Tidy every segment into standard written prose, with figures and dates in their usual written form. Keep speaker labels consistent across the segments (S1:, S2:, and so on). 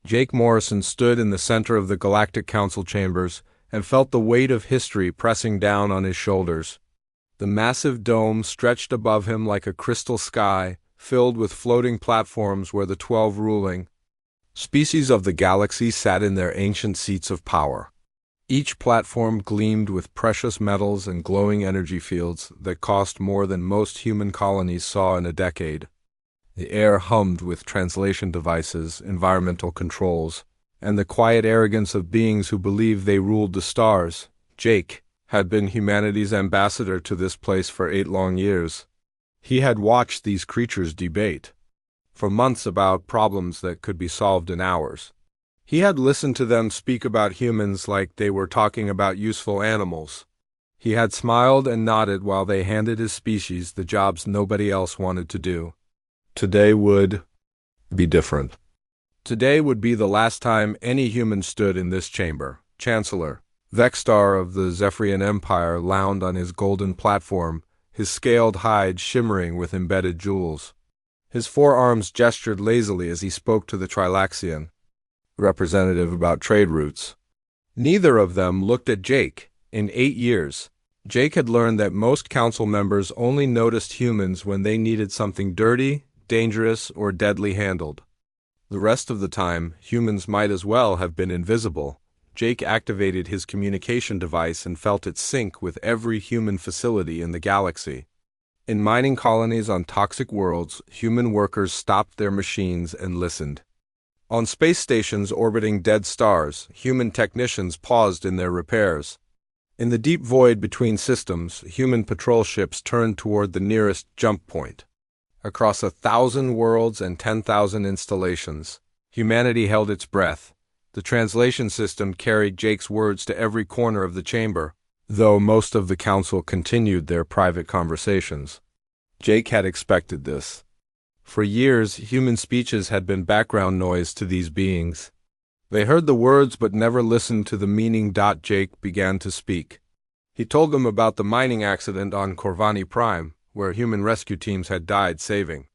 S1: Jake Morrison stood in the center of the Galactic Council chambers and felt the weight of history pressing down on his shoulders. The massive dome stretched above him like a crystal sky, filled with floating platforms where the 12 ruling species of the galaxy sat in their ancient seats of power. Each platform gleamed with precious metals and glowing energy fields that cost more than most human colonies saw in a decade. The air hummed with translation devices, environmental controls, and the quiet arrogance of beings who believed they ruled the stars. Jake had been humanity's ambassador to this place for 8 long years. He had watched these creatures debate for months about problems that could be solved in hours. He had listened to them speak about humans like they were talking about useful animals. He had smiled and nodded while they handed his species the jobs nobody else wanted to do. Today would be different. Today would be the last time any human stood in this chamber. Chancellor Vextar of the Zephyrian Empire lounged on his golden platform, his scaled hide shimmering with embedded jewels. His forearms gestured lazily as he spoke to the Trilaxian representative about trade routes. Neither of them looked at Jake. In 8 years, Jake had learned that most council members only noticed humans when they needed something dirty, dangerous, or deadly handled. The rest of the time, humans might as well have been invisible. Jake activated his communication device and felt it sync with every human facility in the galaxy. In mining colonies on toxic worlds, human workers stopped their machines and listened. On space stations orbiting dead stars, human technicians paused in their repairs. In the deep void between systems, human patrol ships turned toward the nearest jump point. Across 1,000 worlds and 10,000 installations, humanity held its breath. The translation system carried Jake's words to every corner of the chamber, though most of the council continued their private conversations. Jake had expected this. For years, human speeches had been background noise to these beings. They heard the words but never listened to the meaning. Jake began to speak. He told them about the mining accident on Corvani Prime, where human rescue teams had died saving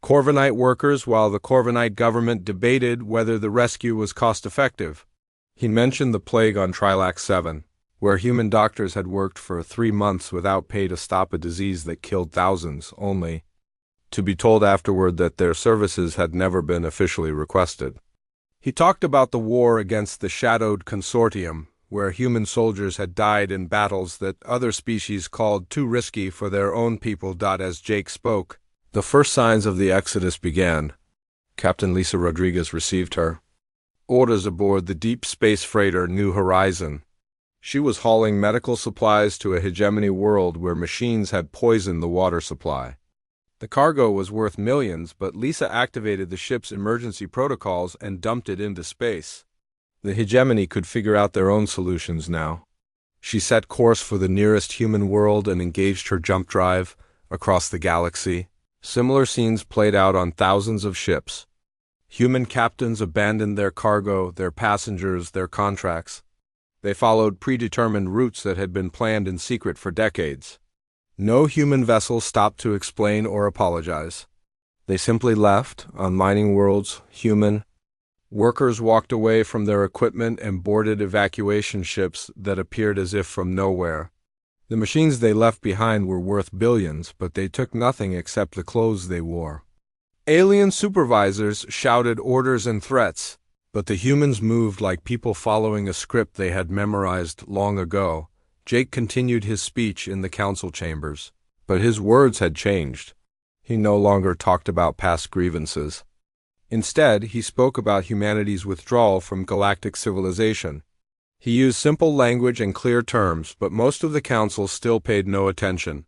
S1: Corvanite workers while the Corvanite government debated whether the rescue was cost-effective. He mentioned the plague on Trilax 7, where human doctors had worked for 3 months without pay to stop a disease that killed thousands, only to be told afterward that their services had never been officially requested. He talked about the war against the Shadowed Consortium, where human soldiers had died in battles that other species called too risky for their own people. As Jake spoke, the first signs of the exodus began. Captain Lisa Rodriguez received her orders aboard the deep space freighter New Horizon. She was hauling medical supplies to a hegemony world where machines had poisoned the water supply. The cargo was worth millions, but Lisa activated the ship's emergency protocols and dumped it into space. The hegemony could figure out their own solutions now. She set course for the nearest human world and engaged her jump drive across the galaxy. Similar scenes played out on thousands of ships. Human captains abandoned their cargo, their passengers, their contracts. They followed predetermined routes that had been planned in secret for decades. No human vessel stopped to explain or apologize. They simply left. On mining worlds, human workers walked away from their equipment and boarded evacuation ships that appeared as if from nowhere. The machines they left behind were worth billions, but they took nothing except the clothes they wore. Alien supervisors shouted orders and threats, but the humans moved like people following a script they had memorized long ago. Jake continued his speech in the council chambers, but his words had changed. He no longer talked about past grievances. Instead, he spoke about humanity's withdrawal from galactic civilization. He used simple language and clear terms, but most of the council still paid no attention.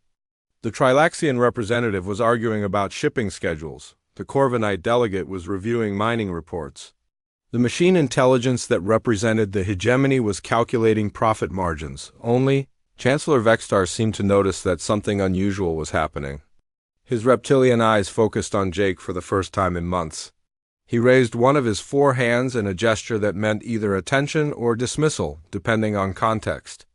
S1: The Trilaxian representative was arguing about shipping schedules. The Corvanite delegate was reviewing mining reports. The machine intelligence that represented the hegemony was calculating profit margins. Only, Chancellor Vextar seemed to notice that something unusual was happening. His reptilian eyes focused on Jake for the first time in months. He raised one of his 4 hands in a gesture that meant either attention or dismissal, depending on context.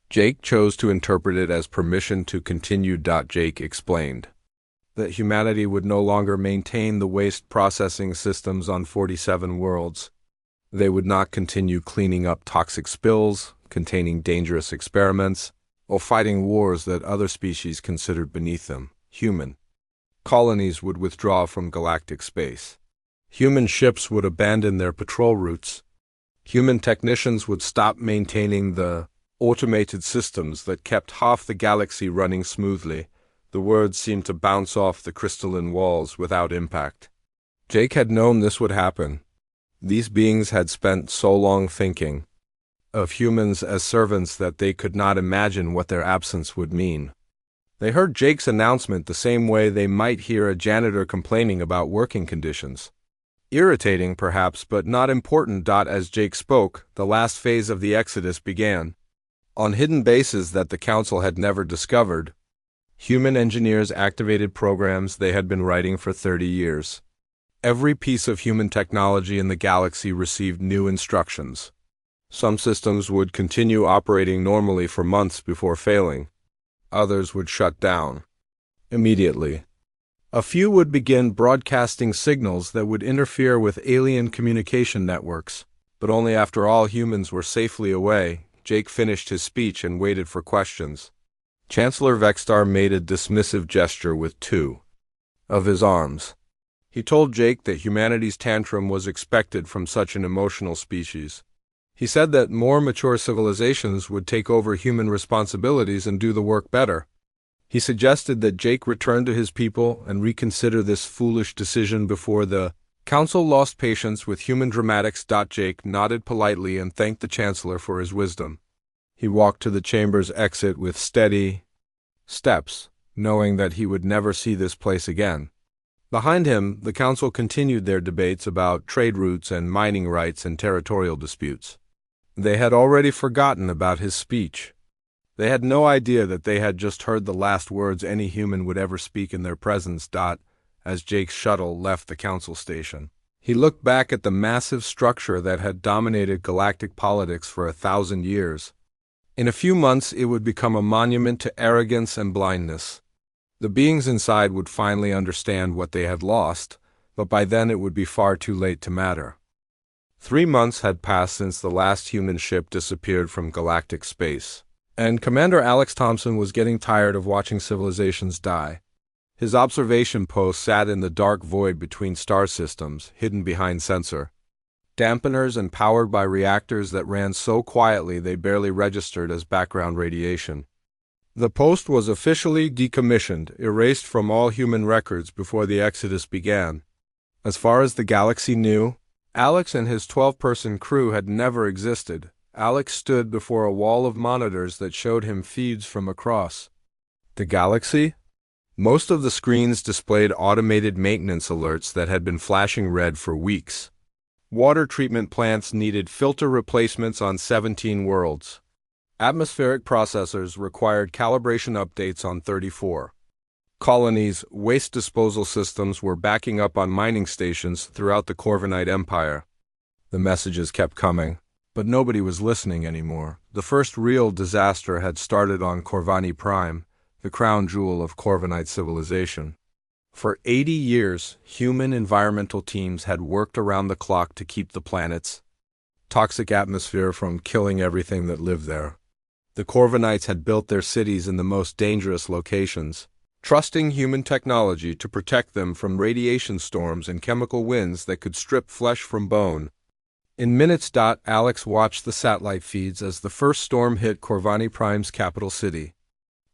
S1: Jake chose to interpret it as permission to continue. Jake explained that humanity would no longer maintain the waste processing systems on 47 worlds. They would not continue cleaning up toxic spills, containing dangerous experiments, or fighting wars that other species considered beneath them, human. Colonies would withdraw from galactic space. Human ships would abandon their patrol routes. Human technicians would stop maintaining the automated systems that kept half the galaxy running smoothly. The words seemed to bounce off the crystalline walls without impact. Jake had known this would happen. These beings had spent so long thinking of humans as servants that they could not imagine what their absence would mean. They heard Jake's announcement the same way they might hear a janitor complaining about working conditions. Irritating, perhaps, but not important. As Jake spoke, the last phase of the Exodus began. On hidden bases that the Council had never discovered, human engineers activated programs they had been writing for 30 years. Every piece of human technology in the galaxy received new instructions. Some systems would continue operating normally for months before failing. Others would shut down immediately. A few would begin broadcasting signals that would interfere with alien communication networks, but only after all humans were safely away. Jake finished his speech and waited for questions. Chancellor Vextar made a dismissive gesture with two of his arms. He told Jake that humanity's tantrum was expected from such an emotional species. He said that more mature civilizations would take over human responsibilities and do the work better. He suggested that Jake return to his people and reconsider this foolish decision before the Council lost patience with human dramatics. Jake nodded politely and thanked the Chancellor for his wisdom. He walked to the chamber's exit with steady steps, knowing that he would never see this place again. Behind him, the Council continued their debates about trade routes and mining rights and territorial disputes. They had already forgotten about his speech. They had no idea that they had just heard the last words any human would ever speak in their presence. As Jake's shuttle left the Council station, he looked back at the massive structure that had dominated galactic politics for 1,000 years. In a few months, it would become a monument to arrogance and blindness. The beings inside would finally understand what they had lost, but by then it would be far too late to matter. 3 months had passed since the last human ship disappeared from galactic space, and Commander Alex Thompson was getting tired of watching civilizations die. His observation post sat in the dark void between star systems, hidden behind sensor dampeners and powered by reactors that ran so quietly they barely registered as background radiation. The post was officially decommissioned, erased from all human records before the Exodus began. As far as the galaxy knew, Alex and his 12-person crew had never existed. Alex stood before a wall of monitors that showed him feeds from across the galaxy. Most of the screens displayed automated maintenance alerts that had been flashing red for weeks. Water treatment plants needed filter replacements on 17 worlds. Atmospheric processors required calibration updates on 34 colonies. Waste disposal systems were backing up on mining stations throughout the Corvinite Empire. The messages kept coming, but nobody was listening anymore. The first real disaster had started on Corvani Prime, the crown jewel of Corvinite civilization. For 80 years, human environmental teams had worked around the clock to keep the planet's toxic atmosphere from killing everything that lived there. The Corvinites had built their cities in the most dangerous locations, trusting human technology to protect them from radiation storms and chemical winds that could strip flesh from bone. In minutes. Alex watched the satellite feeds as the first storm hit Corvani Prime's capital city.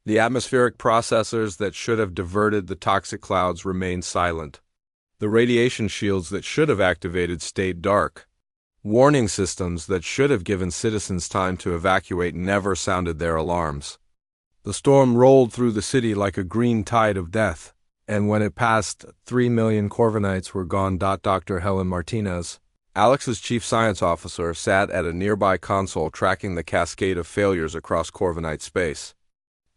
S1: The atmospheric processors that should have diverted the toxic clouds remained silent. The radiation shields that should have activated stayed dark. Warning systems that should have given citizens time to evacuate never sounded their alarms. The storm rolled through the city like a green tide of death, and when it passed, 3 million Corvinites were gone. Dr. Helen Martinez, Alex's chief science officer, sat at a nearby console tracking the cascade of failures across Corvinite space.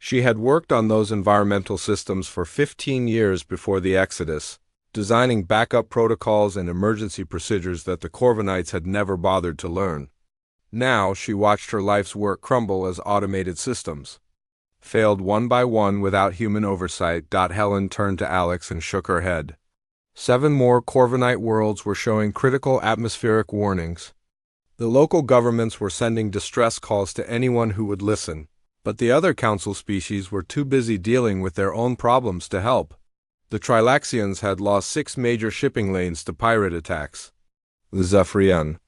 S1: She had worked on those environmental systems for 15 years before the Exodus, designing backup protocols and emergency procedures that the Corvinites had never bothered to learn. Now she watched her life's work crumble as automated systems failed one by one without human oversight. Helen turned to Alex and shook her head. 7 more Corvinite worlds were showing critical atmospheric warnings. The local governments were sending distress calls to anyone who would listen, but the other council species were too busy dealing with their own problems to help. The Trilaxians had lost 6 major shipping lanes to pirate attacks. The Zephyrian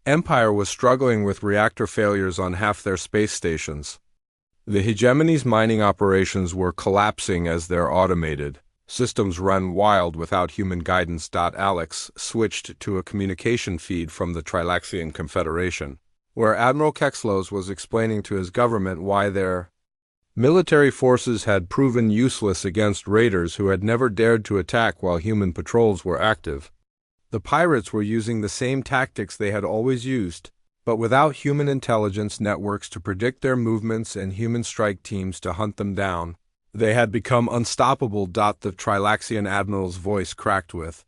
S1: Empire was struggling with reactor failures on half their space stations. The hegemony's mining operations were collapsing as their automated systems run wild without human guidance. Alex switched to a communication feed from the Trilaxian Confederation, where Admiral Kexlos was explaining to his government why their military forces had proven useless against raiders who had never dared to attack while human patrols were active. The pirates were using the same tactics they had always used, but without human intelligence networks to predict their movements and human strike teams to hunt them down. They had become unstoppable. The Trilaxian admiral's voice cracked with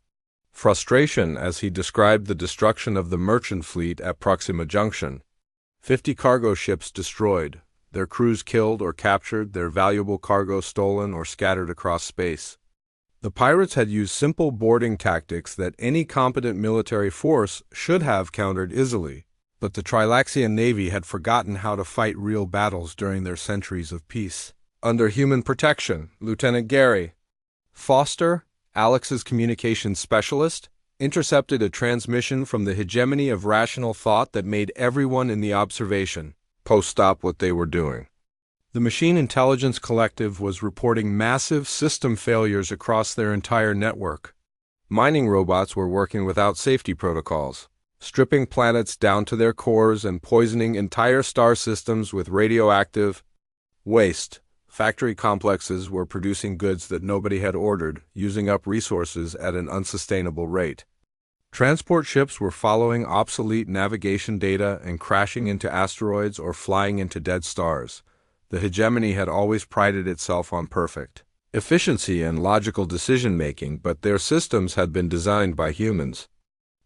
S1: frustration as he described the destruction of the merchant fleet at Proxima Junction. 50 cargo ships destroyed, their crews killed or captured, their valuable cargo stolen or scattered across space. The pirates had used simple boarding tactics that any competent military force should have countered easily, but the Trilaxian Navy had forgotten how to fight real battles during their centuries of peace. Under human protection, Lieutenant Gary Foster, Alex's communications specialist, intercepted a transmission from the hegemony of rational thought that made everyone in the observation post stop what they were doing. The Machine Intelligence Collective was reporting massive system failures across their entire network. Mining robots were working without safety protocols, stripping planets down to their cores and poisoning entire star systems with radioactive waste. Factory complexes were producing goods that nobody had ordered, using up resources at an unsustainable rate. Transport ships were following obsolete navigation data and crashing into asteroids or flying into dead stars. The hegemony had always prided itself on perfect efficiency and logical decision-making, but their systems had been designed by humans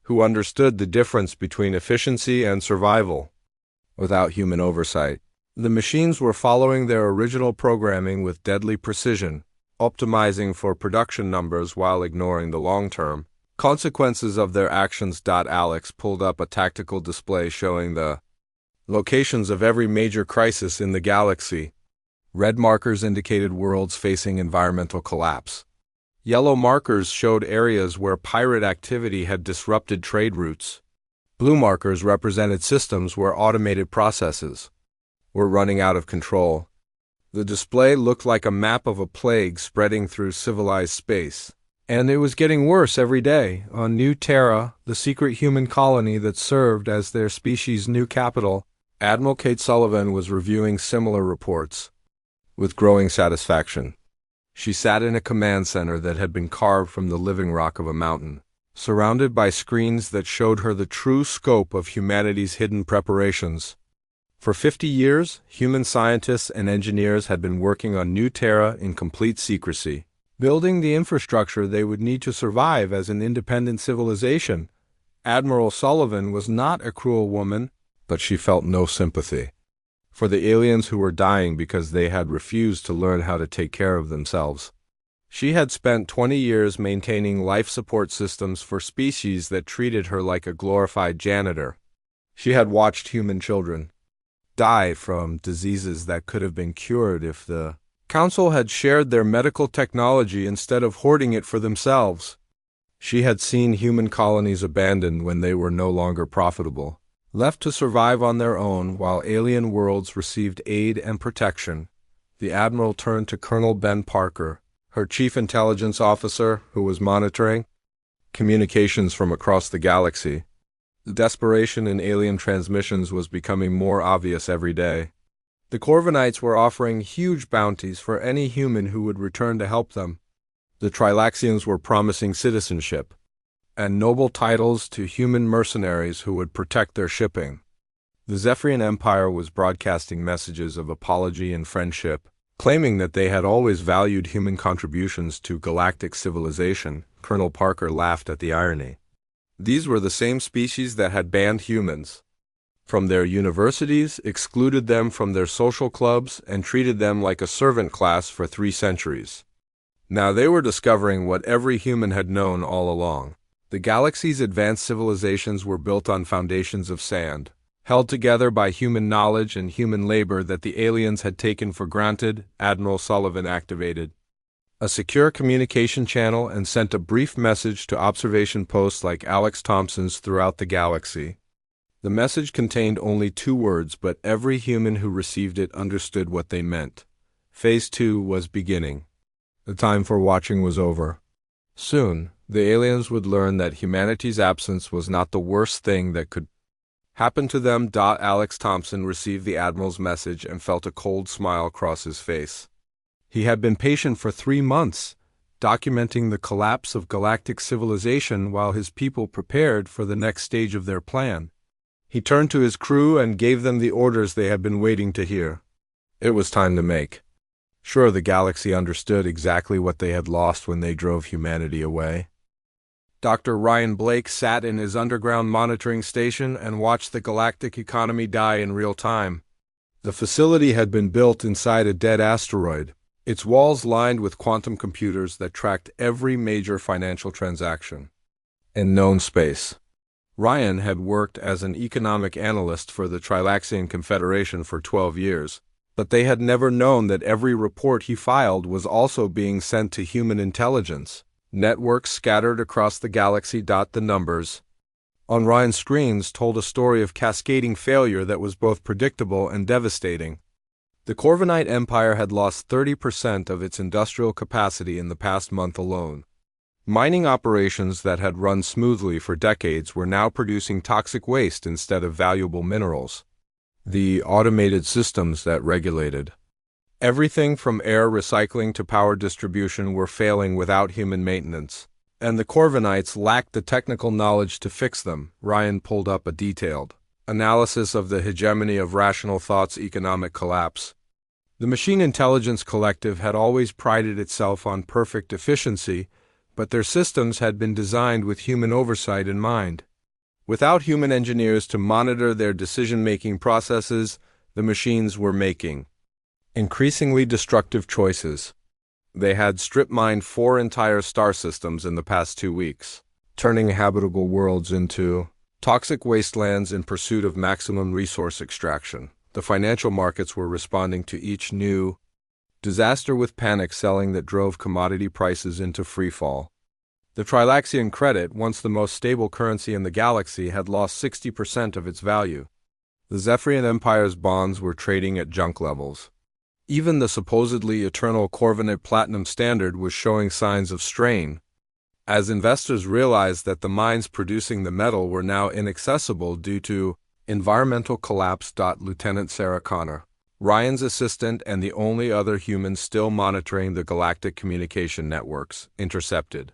S1: who understood the difference between efficiency and survival. Without human oversight, the machines were following their original programming with deadly precision, optimizing for production numbers while ignoring the long-term consequences of their actions. Alex pulled up a tactical display showing the locations of every major crisis in the galaxy. Red markers indicated worlds facing environmental collapse. Yellow markers showed areas where pirate activity had disrupted trade routes. Blue markers represented systems where automated processes were running out of control. The display looked like a map of a plague spreading through civilized space. And it was getting worse every day. On New Terra, the secret human colony that served as their species' new capital, Admiral Kate Sullivan was reviewing similar reports with growing satisfaction. She sat in a command center that had been carved from the living rock of a mountain, surrounded by screens that showed her the true scope of humanity's hidden preparations. For 50 years, human scientists and engineers had been working on New Terra in complete secrecy, building the infrastructure they would need to survive as an independent civilization. Admiral Sullivan was not a cruel woman, but she felt no sympathy for the aliens who were dying because they had refused to learn how to take care of themselves. She had spent 20 years maintaining life support systems for species that treated her like a glorified janitor. She had watched human children die from diseases that could have been cured if the Council had shared their medical technology instead of hoarding it for themselves. She had seen human colonies abandoned when they were no longer profitable, left to survive on their own while alien worlds received aid and protection. The Admiral turned to Colonel Ben Parker, her chief intelligence officer, who was monitoring communications from across the galaxy. The desperation in alien transmissions was becoming more obvious every day. The Corvinites were offering huge bounties for any human who would return to help them. The Trilaxians were promising citizenship and noble titles to human mercenaries who would protect their shipping. The Zephyrian Empire was broadcasting messages of apology and friendship, claiming that they had always valued human contributions to galactic civilization. Colonel Parker laughed at the irony. These were the same species that had banned humans from their universities, excluded them from their social clubs, and treated them like a servant class for 3 centuries. Now they were discovering what every human had known all along. The galaxy's advanced civilizations were built on foundations of sand, held together by human knowledge and human labor that the aliens had taken for granted. Admiral Sullivan activated a secure communication channel and sent a brief message to observation posts like Alex Thompson's throughout the galaxy. The message contained only 2 words, but every human who received it understood what they meant. Phase 2 was beginning. The time for watching was over. Soon, the aliens would learn that humanity's absence was not the worst thing that could happen to them. Alex Thompson received the Admiral's message and felt a cold smile cross his face. He had been patient for 3 months, documenting the collapse of galactic civilization while his people prepared for the next stage of their plan. He turned to his crew and gave them the orders they had been waiting to hear. It was time to make sure the galaxy understood exactly what they had lost when they drove humanity away. Dr. Ryan Blake sat in his underground monitoring station and watched the galactic economy die in real time. The facility had been built inside a dead asteroid, its walls lined with quantum computers that tracked every major financial transaction in known space. Ryan had worked as an economic analyst for the Trilaxian Confederation for 12 years, but they had never known that every report he filed was also being sent to human intelligence networks scattered across the galaxy. The numbers on Ryan's screens told a story of cascading failure that was both predictable and devastating. The Corvinite Empire had lost 30% of its industrial capacity in the past month alone. Mining operations that had run smoothly for decades were now producing toxic waste instead of valuable minerals. The automated systems that regulated everything from air recycling to power distribution were failing without human maintenance, and the Corvinites lacked the technical knowledge to fix them. Ryan pulled up a detailed analysis of the hegemony of rational thought's economic collapse. The Machine Intelligence Collective had always prided itself on perfect efficiency, but their systems had been designed with human oversight in mind. Without human engineers to monitor their decision-making processes, the machines were making increasingly destructive choices. They had strip-mined 4 entire star systems in the past 2 weeks, turning habitable worlds into toxic wastelands in pursuit of maximum resource extraction. The financial markets were responding to each new disaster with panic selling that drove commodity prices into freefall. The Trilaxian credit, once the most stable currency in the galaxy, had lost 60% of its value. The Zephyrian Empire's bonds were trading at junk levels. Even the supposedly eternal Corvinate Platinum Standard was showing signs of strain, as investors realized that the mines producing the metal were now inaccessible due to environmental collapse. Lieutenant Sarah Connor, Ryan's assistant and the only other human still monitoring the galactic communication networks, intercepted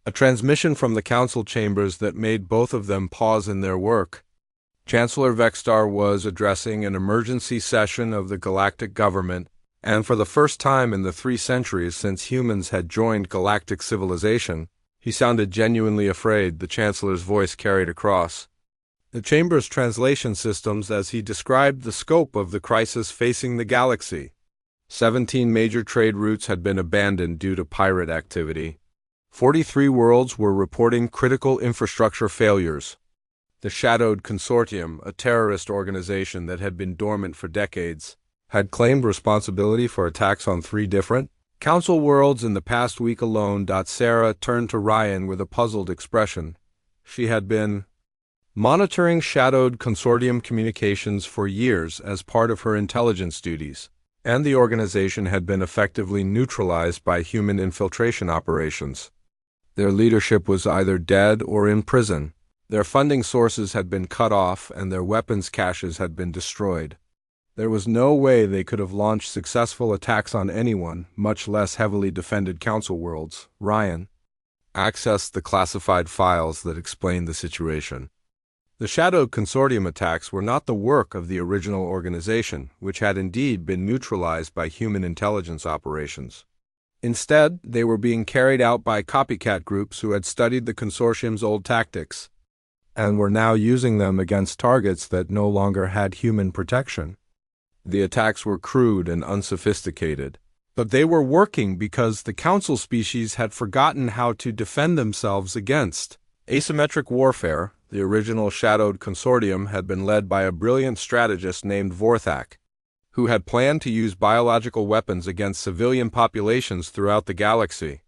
S1: a transmission from the council chambers that made both of them pause in their work. Chancellor Vextar was addressing an emergency session of the galactic government, and for the first time in the 3 centuries since humans had joined galactic civilization, he sounded genuinely afraid. The Chancellor's voice carried across the chamber's translation systems as he described the scope of the crisis facing the galaxy. 17 major trade routes had been abandoned due to pirate activity. 43 worlds were reporting critical infrastructure failures. The Shadowed Consortium, a terrorist organization that had been dormant for decades, had claimed responsibility for attacks on 3 different council worlds in the past week alone. Sarah turned to Ryan with a puzzled expression. She had been monitoring Shadowed Consortium communications for years as part of her intelligence duties, and the organization had been effectively neutralized by human infiltration operations. Their leadership was either dead or in prison. Their funding sources had been cut off and their weapons caches had been destroyed. There was no way they could have launched successful attacks on anyone, much less heavily defended council worlds. Ryan accessed the classified files that explained the situation. The Shadowed Consortium attacks were not the work of the original organization, which had indeed been neutralized by human intelligence operations. Instead, they were being carried out by copycat groups who had studied the consortium's old tactics and were now using them against targets that no longer had human protection. The attacks were crude and unsophisticated, but they were working because the council species had forgotten how to defend themselves against Asymmetric warfare, the original Shadowed Consortium, had been led by a brilliant strategist named Vorthak, who had planned to use biological weapons against civilian populations throughout the galaxy.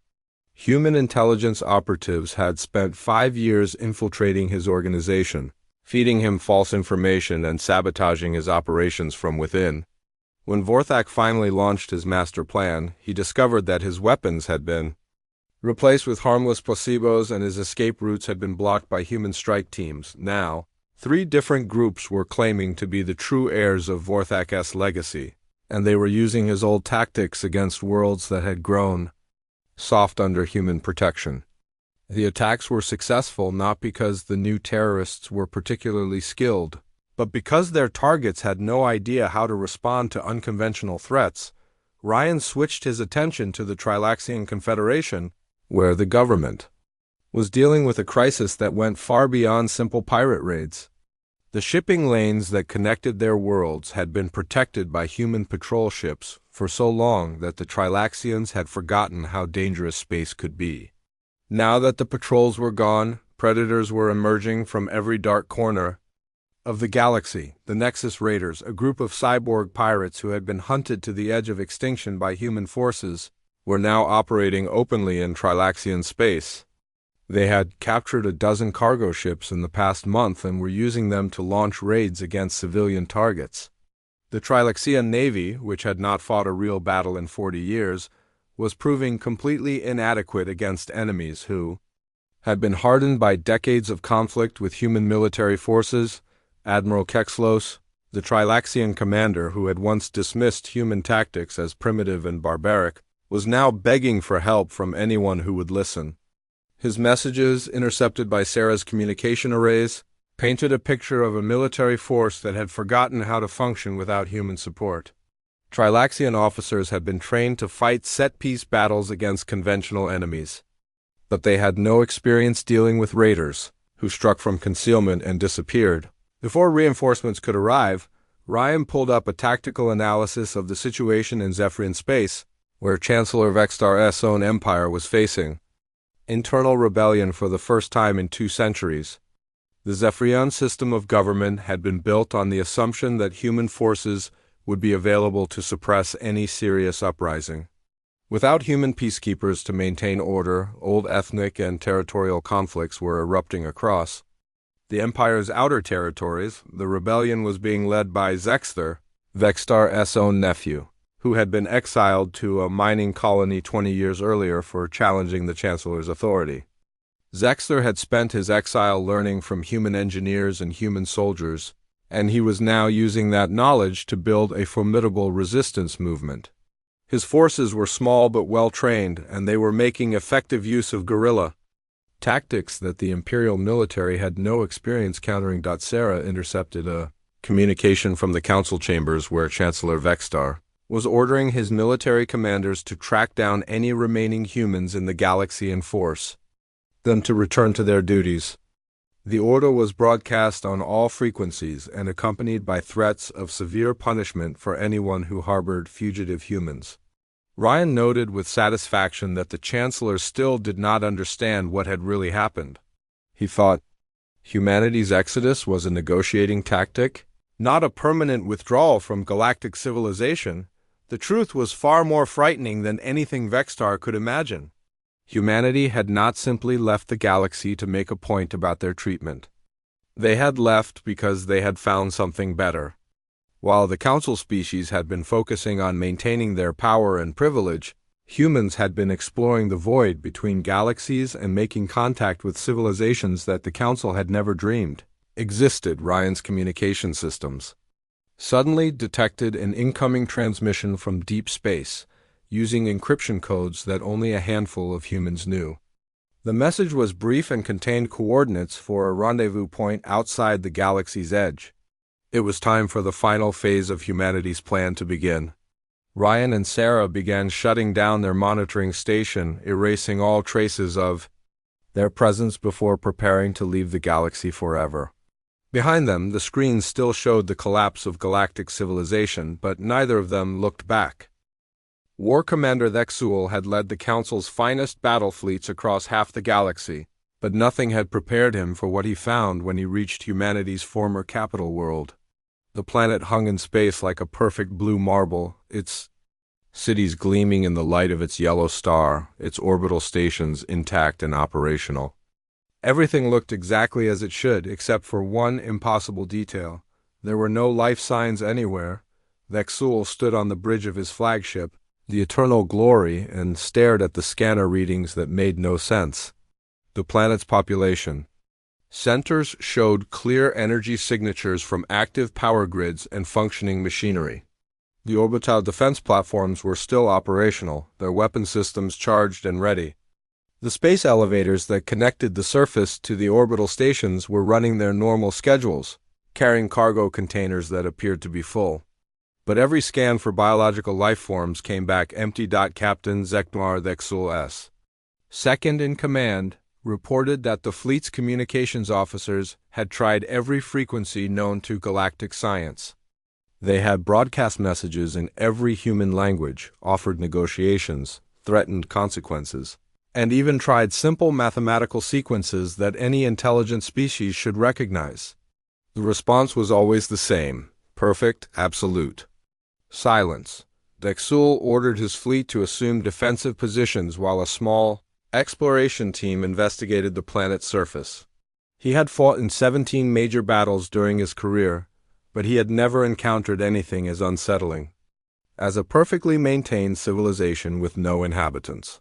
S1: Human intelligence operatives had spent 5 years infiltrating his organization, feeding him false information and sabotaging his operations from within. When Vorthak finally launched his master plan, he discovered that his weapons had been replaced with harmless placebos and his escape routes had been blocked by human strike teams. Now, 3 different groups were claiming to be the true heirs of Vorthak's legacy, and they were using his old tactics against worlds that had grown soft under human protection. The attacks were successful not because the new terrorists were particularly skilled, but because their targets had no idea how to respond to unconventional threats. Ryan switched his attention to the Trilaxian Confederation, where the government was dealing with a crisis that went far beyond simple pirate raids. The shipping lanes that connected their worlds had been protected by human patrol ships for so long that the Trilaxians had forgotten how dangerous space could be. Now that the patrols were gone, predators were emerging from every dark corner of the galaxy. The Nexus Raiders, a group of cyborg pirates who had been hunted to the edge of extinction by human forces, were now operating openly in Trilaxian space. They had captured a dozen cargo ships in the past month and were using them to launch raids against civilian targets. The Trilaxian Navy, which had not fought a real battle in 40 years, was proving completely inadequate against enemies who had been hardened by decades of conflict with human military forces. Admiral Kexlos, the Trilaxian commander who had once dismissed human tactics as primitive and barbaric, was now begging for help from anyone who would listen. His messages, intercepted by Sarah's communication arrays, painted a picture of a military force that had forgotten how to function without human support. Trilaxian officers had been trained to fight set-piece battles against conventional enemies, but they had no experience dealing with raiders, who struck from concealment and disappeared. Before reinforcements could arrive, Ryan pulled up a tactical analysis of the situation in Zephyrian space, where Chancellor Vextar's own empire was facing internal rebellion for the first time in 2 centuries. The Zephyrian system of government had been built on the assumption that human forces would be available to suppress any serious uprising. Without human peacekeepers to maintain order, old ethnic and territorial conflicts were erupting across the Empire's outer territories. The rebellion was being led by Zexter, Vextar's own nephew, who had been exiled to a mining colony 20 years earlier for challenging the Chancellor's authority. Zexter had spent his exile learning from human engineers and human soldiers, and he was now using that knowledge to build a formidable resistance movement. His forces were small but well-trained, and they were making effective use of guerrilla tactics that the Imperial military had no experience countering. Sarah intercepted a communication from the council chambers where Chancellor Vextar was ordering his military commanders to track down any remaining humans in the galaxy and force them to return to their duties. The order was broadcast on all frequencies and accompanied by threats of severe punishment for anyone who harbored fugitive humans. Ryan noted with satisfaction that the Chancellor still did not understand what had really happened. He thought humanity's exodus was a negotiating tactic, not a permanent withdrawal from galactic civilization. The truth was far more frightening than anything Vextar could imagine. Humanity had not simply left the galaxy to make a point about their treatment. They had left because they had found something better. While the council species had been focusing on maintaining their power and privilege, humans had been exploring the void between galaxies and making contact with civilizations that the council had never dreamed existed. Ryan's communication systems suddenly detected an incoming transmission from deep space, using encryption codes that only a handful of humans knew. The message was brief and contained coordinates for a rendezvous point outside the galaxy's edge. It was time for the final phase of humanity's plan to begin. Ryan and Sarah began shutting down their monitoring station, erasing all traces of their presence before preparing to leave the galaxy forever. Behind them, the screens still showed the collapse of galactic civilization, but neither of them looked back. War Commander Thexul had led the Council's finest battle fleets across half the galaxy, But nothing had prepared him for what he found when he reached humanity's former capital world. The planet hung in space like a perfect blue marble, its cities gleaming in the light of its yellow star, its orbital stations intact and operational. Everything looked exactly as it should, except for one impossible detail. There were no life signs anywhere. Vexul stood on the bridge of his flagship, the Eternal Glory, and stared at the scanner readings that made no sense. The planet's population centers showed clear energy signatures from active power grids and functioning machinery. The orbital defense platforms were still operational, their weapon systems charged and ready. The space elevators that connected the surface to the orbital stations were running their normal schedules, carrying cargo containers that appeared to be full. But every scan for biological life forms came back empty. Captain Zekmar Vexul S., second in command, reported that the fleet's communications officers had tried every frequency known to galactic science. They had broadcast messages in every human language, offered negotiations, threatened consequences, and even tried simple mathematical sequences that any intelligent species should recognize. The response was always the same: perfect, absolute silence. Vexul ordered his fleet to assume defensive positions while a small exploration team investigated the planet's surface. He had fought in 17 major battles during his career, but he had never encountered anything as unsettling as a perfectly maintained civilization with no inhabitants.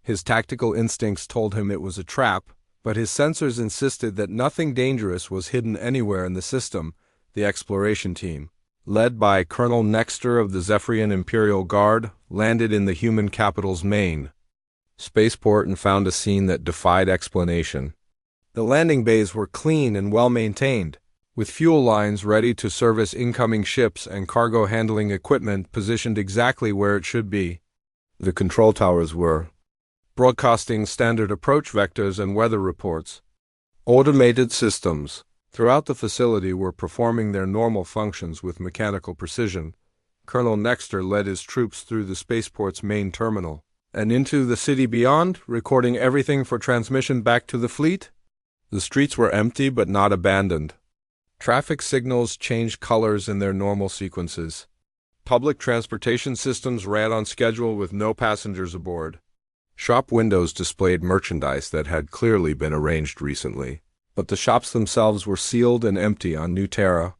S1: His tactical instincts told him it was a trap, but his sensors insisted that nothing dangerous was hidden anywhere in the system. The exploration team, led by Colonel Nexter of the Zephyrian Imperial Guard, landed in the human capital's main spaceport and found a scene that defied explanation. The landing bays were clean and well-maintained, with fuel lines ready to service incoming ships and cargo handling equipment positioned exactly where it should be. The control towers were broadcasting standard approach vectors and weather reports. Automated systems throughout the facility were performing their normal functions with mechanical precision. Colonel Nexter led his troops through the spaceport's main terminal and into the city beyond, recording everything for transmission back to the fleet. The streets were empty but not abandoned. Traffic signals changed colors in their normal sequences. Public transportation systems ran on schedule with no passengers aboard. Shop windows displayed merchandise that had clearly been arranged recently, but the shops themselves were sealed and empty on New Terra.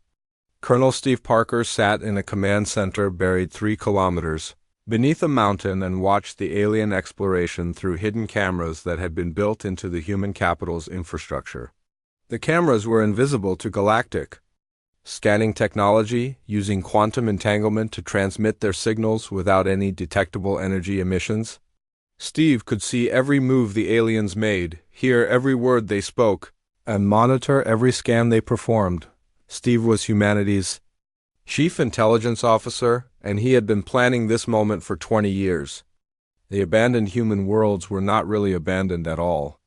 S1: Colonel Steve Parker sat in a command center buried 3 kilometers beneath a mountain and watched the alien exploration through hidden cameras that had been built into the human capital's infrastructure. The cameras were invisible to Galactic scanning technology, using quantum entanglement to transmit their signals without any detectable energy emissions. Steve could see every move the aliens made, hear every word they spoke, and monitor every scan they performed. Steve was humanity's chief intelligence officer, and he had been planning this moment for 20 years. The abandoned human worlds were not really abandoned at all.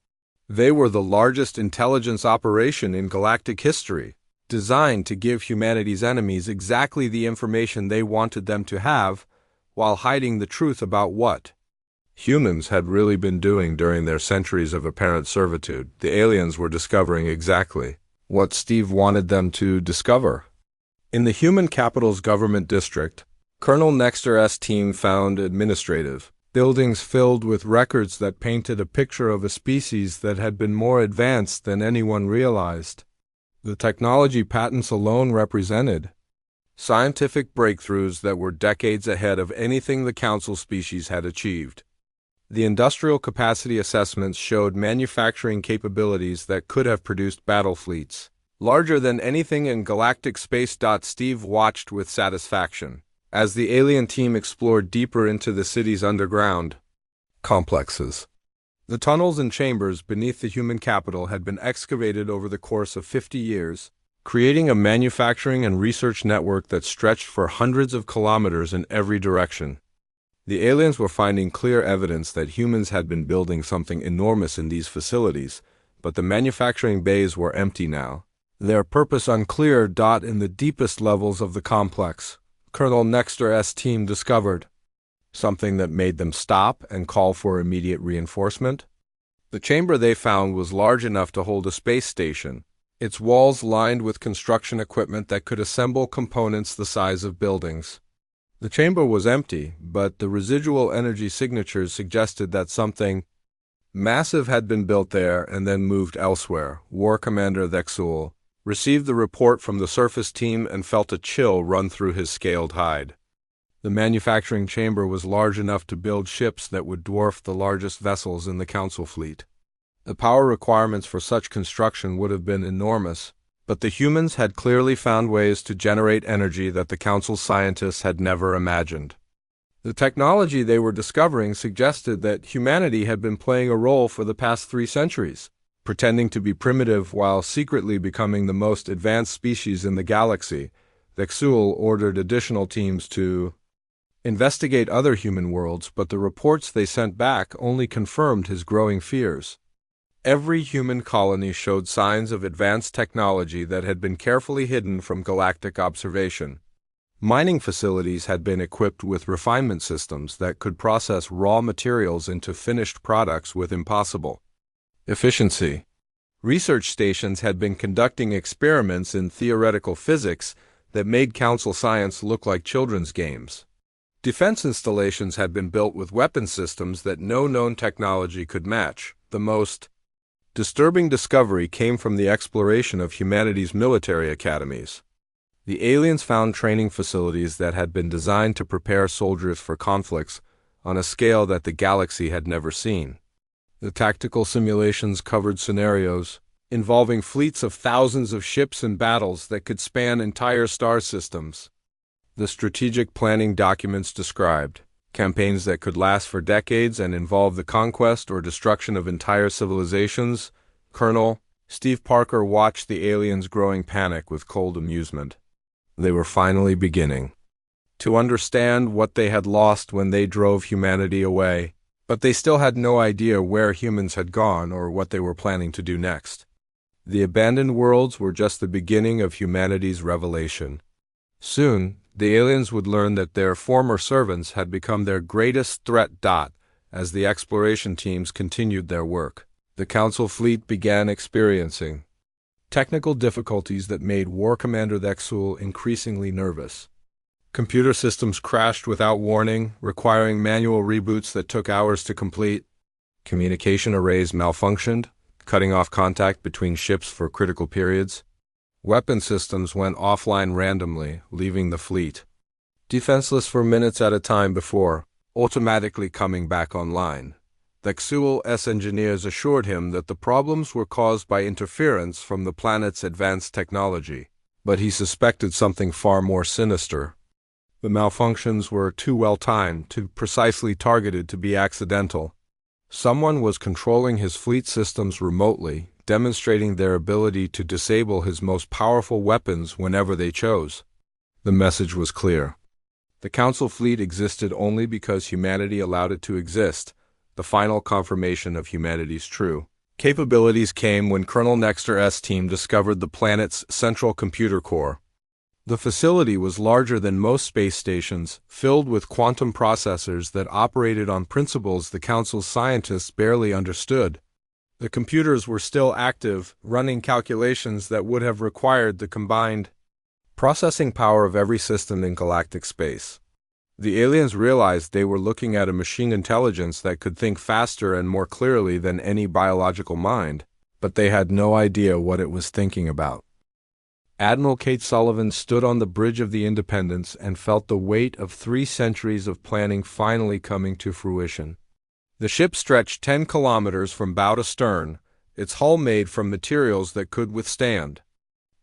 S1: They were the largest intelligence operation in galactic history, designed to give humanity's enemies exactly the information they wanted them to have, while hiding the truth about what humans had really been doing during their centuries of apparent servitude. The aliens were discovering exactly what Steve wanted them to discover. In the human capital's government district, Colonel Nexter's team found administrative buildings filled with records that painted a picture of a species that had been more advanced than anyone realized. The technology patents alone represented scientific breakthroughs that were decades ahead of anything the Council species had achieved. The industrial capacity assessments showed manufacturing capabilities that could have produced battle fleets larger than anything in galactic space. Steve watched with satisfaction as the alien team explored deeper into the city's underground complexes. The tunnels and chambers beneath the human capital had been excavated over the course of 50 years, creating a manufacturing and research network that stretched for hundreds of kilometers in every direction. The aliens were finding clear evidence that humans had been building something enormous in these facilities, but the manufacturing bays were empty now, their purpose unclear. In the deepest levels of the complex, Colonel Nexter's team discovered something that made them stop and call for immediate reinforcement. The chamber they found was large enough to hold a space station, its walls lined with construction equipment that could assemble components the size of buildings. The chamber was empty, but the residual energy signatures suggested that something massive had been built there and then moved elsewhere. War Commander Thexul received the report from the surface team and felt a chill run through his scaled hide. The manufacturing chamber was large enough to build ships that would dwarf the largest vessels in the Council fleet. The power requirements for such construction would have been enormous, but the humans had clearly found ways to generate energy that the Council scientists had never imagined. The technology they were discovering suggested that humanity had been playing a role for the past 3 centuries, pretending to be primitive while secretly becoming the most advanced species in the galaxy. Thexul ordered additional teams to investigate other human worlds, but the reports they sent back only confirmed his growing fears. Every human colony showed signs of advanced technology that had been carefully hidden from galactic observation. Mining facilities had been equipped with refinement systems that could process raw materials into finished products with impossible efficiency. Research stations had been conducting experiments in theoretical physics that made Council science look like children's games. Defense installations had been built with weapon systems that no known technology could match. The most disturbing discovery came from the exploration of humanity's military academies. The aliens found training facilities that had been designed to prepare soldiers for conflicts on a scale that the galaxy had never seen. The tactical simulations covered scenarios involving fleets of thousands of ships and battles that could span entire star systems. The strategic planning documents described campaigns that could last for decades and involve the conquest or destruction of entire civilizations. Colonel Steve Parker watched the aliens' growing panic with cold amusement. They were finally beginning to understand what they had lost when they drove humanity away, but they still had no idea where humans had gone or what they were planning to do next. The abandoned worlds were just the beginning of humanity's revelation. Soon, the aliens would learn that their former servants had become their greatest threat. As the exploration teams continued their work, the Council fleet began experiencing technical difficulties that made War Commander Thexul increasingly nervous. Computer systems crashed without warning, requiring manual reboots that took hours to complete. Communication arrays malfunctioned, cutting off contact between ships for critical periods. Weapon systems went offline randomly, leaving the fleet defenseless for minutes at a time before automatically coming back online. Thexul's engineers assured him that the problems were caused by interference from the planet's advanced technology, but he suspected something far more sinister. The malfunctions were too well timed, too precisely targeted to be accidental. Someone was controlling his fleet systems remotely, demonstrating their ability to disable his most powerful weapons whenever they chose. The message was clear. The Council fleet existed only because humanity allowed it to exist. The final confirmation of humanity's true capabilities came when Colonel Nexter's team discovered the planet's central computer core. The facility was larger than most space stations, filled with quantum processors that operated on principles the Council's scientists barely understood. The computers were still active, running calculations that would have required the combined processing power of every system in galactic space. The aliens realized they were looking at a machine intelligence that could think faster and more clearly than any biological mind, but they had no idea what it was thinking about. Admiral Kate Sullivan stood on the bridge of the Independence and felt the weight of 3 centuries of planning finally coming to fruition. The ship stretched 10 kilometers from bow to stern, its hull made from materials that could withstand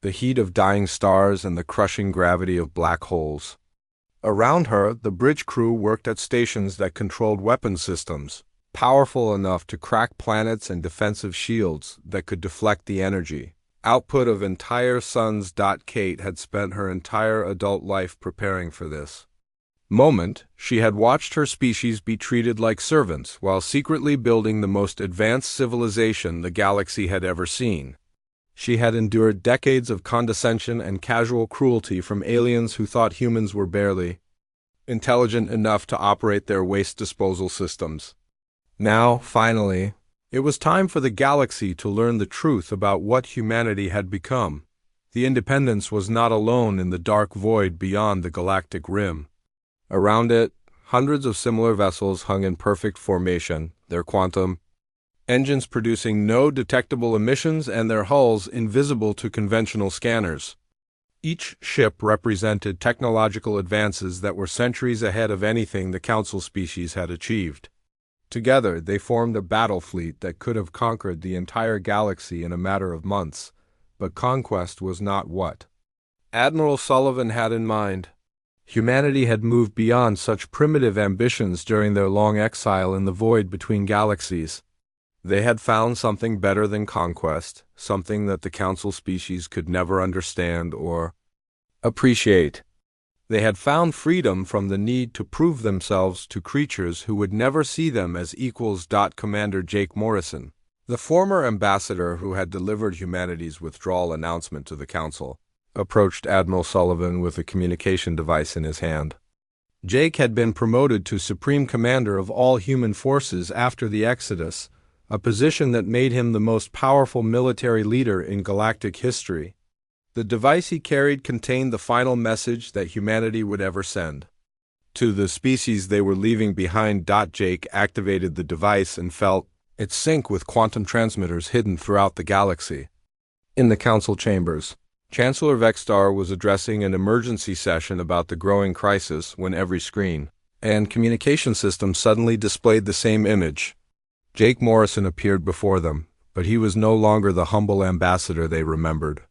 S1: the heat of dying stars and the crushing gravity of black holes. Around her, the bridge crew worked at stations that controlled weapon systems, powerful enough to crack planets and defensive shields that could deflect the energy output of entire suns. Kate had spent her entire adult life preparing for this moment. She had watched her species be treated like servants while secretly building the most advanced civilization the galaxy had ever seen. She had endured decades of condescension and casual cruelty from aliens who thought humans were barely intelligent enough to operate their waste disposal systems. Now, finally, It was time for the galaxy to learn the truth about what humanity had become. The Independence was not alone in the dark void beyond the galactic rim. Around it, hundreds of similar vessels hung in perfect formation, their quantum engines producing no detectable emissions and their hulls invisible to conventional scanners. Each ship represented technological advances that were centuries ahead of anything the Council species had achieved. Together, they formed a battle fleet that could have conquered the entire galaxy in a matter of months, but conquest was not what Admiral Sullivan had in mind. Humanity had moved beyond such primitive ambitions during their long exile in the void between galaxies. They had found something better than conquest, something that the Council species could never understand or appreciate. They had found freedom from the need to prove themselves to creatures who would never see them as equals. Commander Jake Morrison, the former ambassador who had delivered humanity's withdrawal announcement to the Council, approached Admiral Sullivan with a communication device in his hand. Jake had been promoted to Supreme Commander of all human forces after the Exodus, a position that made him the most powerful military leader in galactic history. The device he carried contained the final message that humanity would ever send to the species they were leaving behind. Jake activated the device and felt it sync with quantum transmitters hidden throughout the galaxy. In the Council chambers, Chancellor Vexstar was addressing an emergency session about the growing crisis when every screen and communication system suddenly displayed the same image. Jake Morrison appeared before them, but he was no longer the humble ambassador they remembered.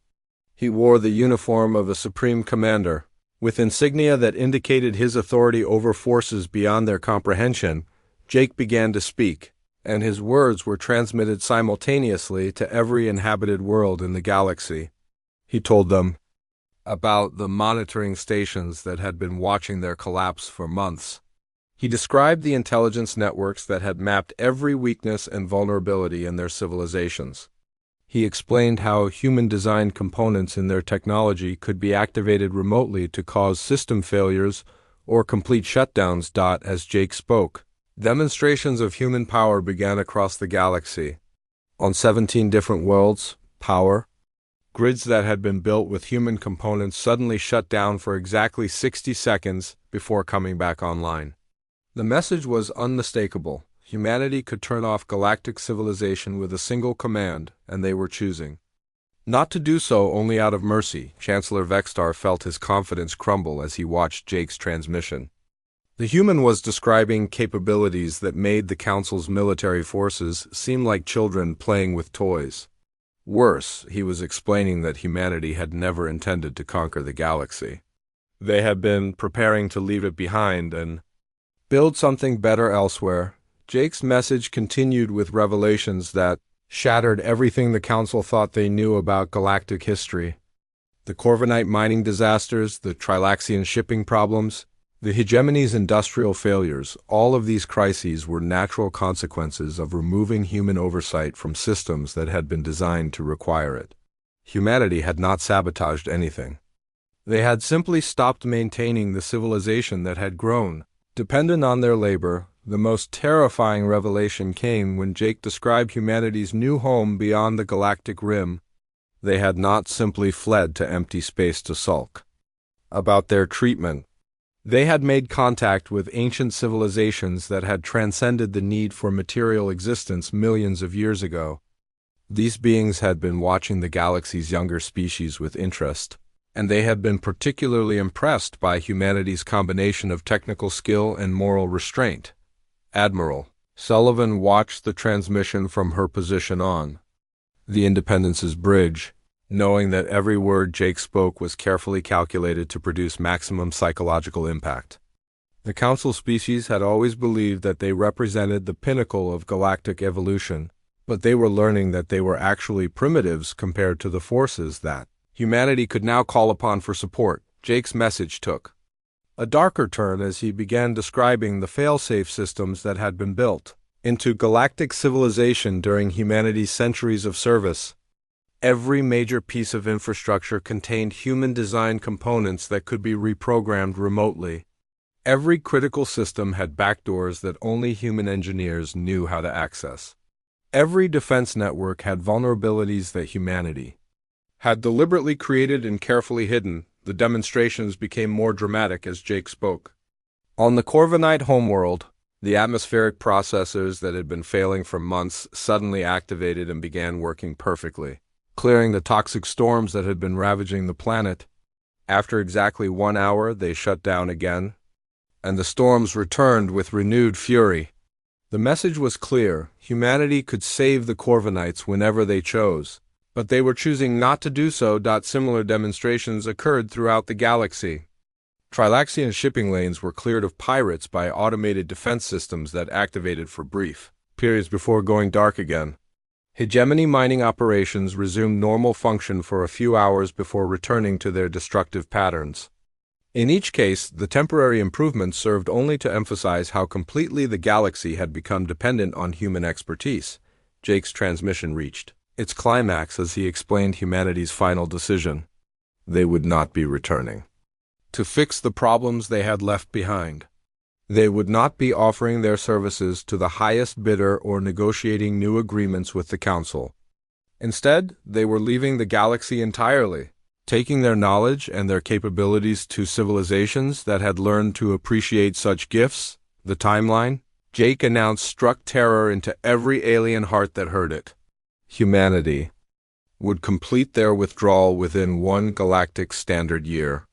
S1: He wore the uniform of a Supreme Commander, with insignia that indicated his authority over forces beyond their comprehension. Jake began to speak, and his words were transmitted simultaneously to every inhabited world in the galaxy. He told them about the monitoring stations that had been watching their collapse for months. He described the intelligence networks that had mapped every weakness and vulnerability in their civilizations. He explained how human-designed components in their technology could be activated remotely to cause system failures or complete shutdowns. As Jake spoke, demonstrations of human power began across the galaxy. On 17 different worlds, power grids that had been built with human components suddenly shut down for exactly 60 seconds before coming back online. The message was unmistakable. Humanity could turn off galactic civilization with a single command, and they were choosing not to do so only out of mercy. Chancellor Vexstar felt his confidence crumble as he watched Jake's transmission. The human was describing capabilities that made the Council's military forces seem like children playing with toys. Worse, he was explaining that humanity had never intended to conquer the galaxy. They had been preparing to leave it behind and build something better elsewhere. Jake's message continued with revelations that shattered everything the Council thought they knew about galactic history. The Corvinite mining disasters, the Trilaxian shipping problems, the hegemony's industrial failures, all of these crises were natural consequences of removing human oversight from systems that had been designed to require it. Humanity had not sabotaged anything. They had simply stopped maintaining the civilization that had grown, dependent on their labor. The most terrifying revelation came when Jake described humanity's new home beyond the galactic rim. They had not simply fled to empty space to sulk about their treatment. They had made contact with ancient civilizations that had transcended the need for material existence millions of years ago. These beings had been watching the galaxy's younger species with interest, and they had been particularly impressed by humanity's combination of technical skill and moral restraint. Admiral Sullivan watched the transmission from her position on the Independence's bridge, knowing that every word Jake spoke was carefully calculated to produce maximum psychological impact. The Council species had always believed that they represented the pinnacle of galactic evolution, but they were learning that they were actually primitives compared to the forces that humanity could now call upon for support. Jake's message took a darker turn as he began describing the fail-safe systems that had been built into galactic civilization during humanity's centuries of service. Every major piece of infrastructure contained human-designed components that could be reprogrammed remotely. Every critical system had backdoors that only human engineers knew how to access. Every defense network had vulnerabilities that humanity had deliberately created and carefully hidden. The demonstrations became more dramatic as Jake spoke. On the Corvinite homeworld, the atmospheric processors that had been failing for months suddenly activated and began working perfectly, clearing the toxic storms that had been ravaging the planet. After exactly 1 hour, they shut down again, and the storms returned with renewed fury. The message was clear: humanity could save the Corvinites whenever they chose, but they were choosing not to do so. Similar demonstrations occurred throughout the galaxy. Trilaxian shipping lanes were cleared of pirates by automated defense systems that activated for brief periods before going dark again. Hegemony mining operations resumed normal function for a few hours before returning to their destructive patterns. In each case, the temporary improvements served only to emphasize how completely the galaxy had become dependent on human expertise. Jake's transmission reached its climax as he explained humanity's final decision. They would not be returning to fix the problems they had left behind. They would not be offering their services to the highest bidder or negotiating new agreements with the Council. Instead, they were leaving the galaxy entirely, taking their knowledge and their capabilities to civilizations that had learned to appreciate such gifts. The timeline, Jake announced, struck terror into every alien heart that heard it. Humanity would complete their withdrawal within 1 galactic standard year.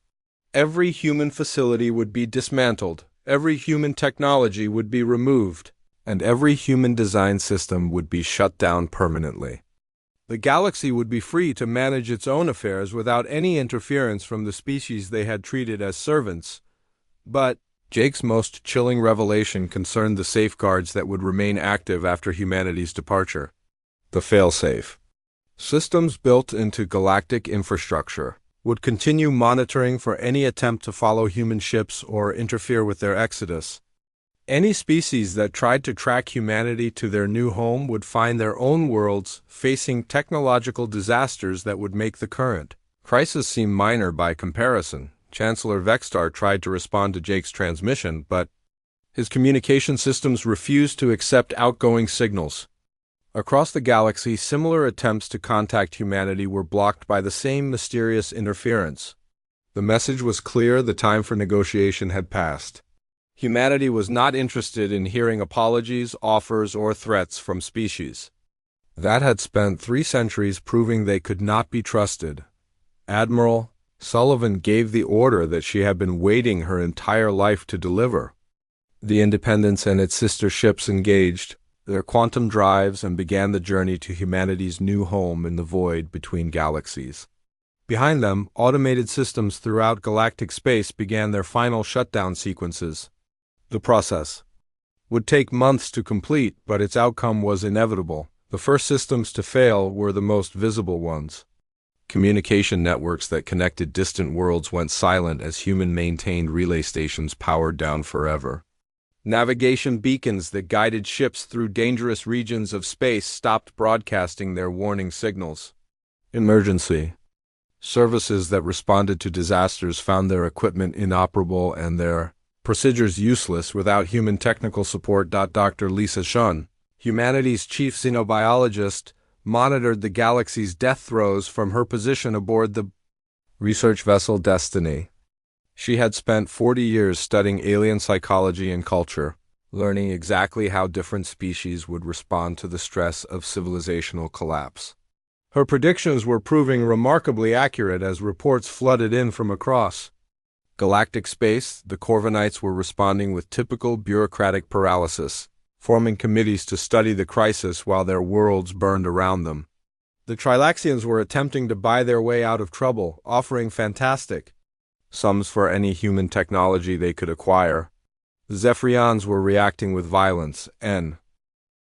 S1: Every human facility would be dismantled, every human technology would be removed, and every human design system would be shut down permanently. The galaxy would be free to manage its own affairs without any interference from the species they had treated as servants. But Jake's most chilling revelation concerned the safeguards that would remain active after humanity's departure. The failsafe systems built into galactic infrastructure would continue monitoring for any attempt to follow human ships or interfere with their exodus. Any species that tried to track humanity to their new home would find their own worlds facing technological disasters that would make the current crisis seem minor by comparison. Chancellor Vexstar tried to respond to Jake's transmission, but his communication systems refused to accept outgoing signals. Across the galaxy, similar attempts to contact humanity were blocked by the same mysterious interference. The message was clear: the time for negotiation had passed. Humanity was not interested in hearing apologies, offers, or threats from species that had spent 3 centuries proving they could not be trusted. Admiral Sullivan gave the order that she had been waiting her entire life to deliver. The Independence and its sister ships engaged their quantum drives and began the journey to humanity's new home in the void between galaxies. Behind them, automated systems throughout galactic space began their final shutdown sequences. The process would take months to complete, but its outcome was inevitable. The first systems to fail were the most visible ones. Communication networks that connected distant worlds went silent as human-maintained relay stations powered down forever. Navigation beacons that guided ships through dangerous regions of space stopped broadcasting their warning signals. Emergency services that responded to disasters found their equipment inoperable and their procedures useless without human technical support. Dr. Lisa Shun, humanity's chief xenobiologist, monitored the galaxy's death throes from her position aboard the research vessel Destiny. She had spent 40 years studying alien psychology and culture, learning exactly how different species would respond to the stress of civilizational collapse. Her predictions were proving remarkably accurate as reports flooded in from across galactic space. The Corvinites were responding with typical bureaucratic paralysis, forming committees to study the crisis while their worlds burned around them. The Trilaxians were attempting to buy their way out of trouble, offering fantastic sums for any human technology they could acquire. The Zephyrians were reacting with violence, and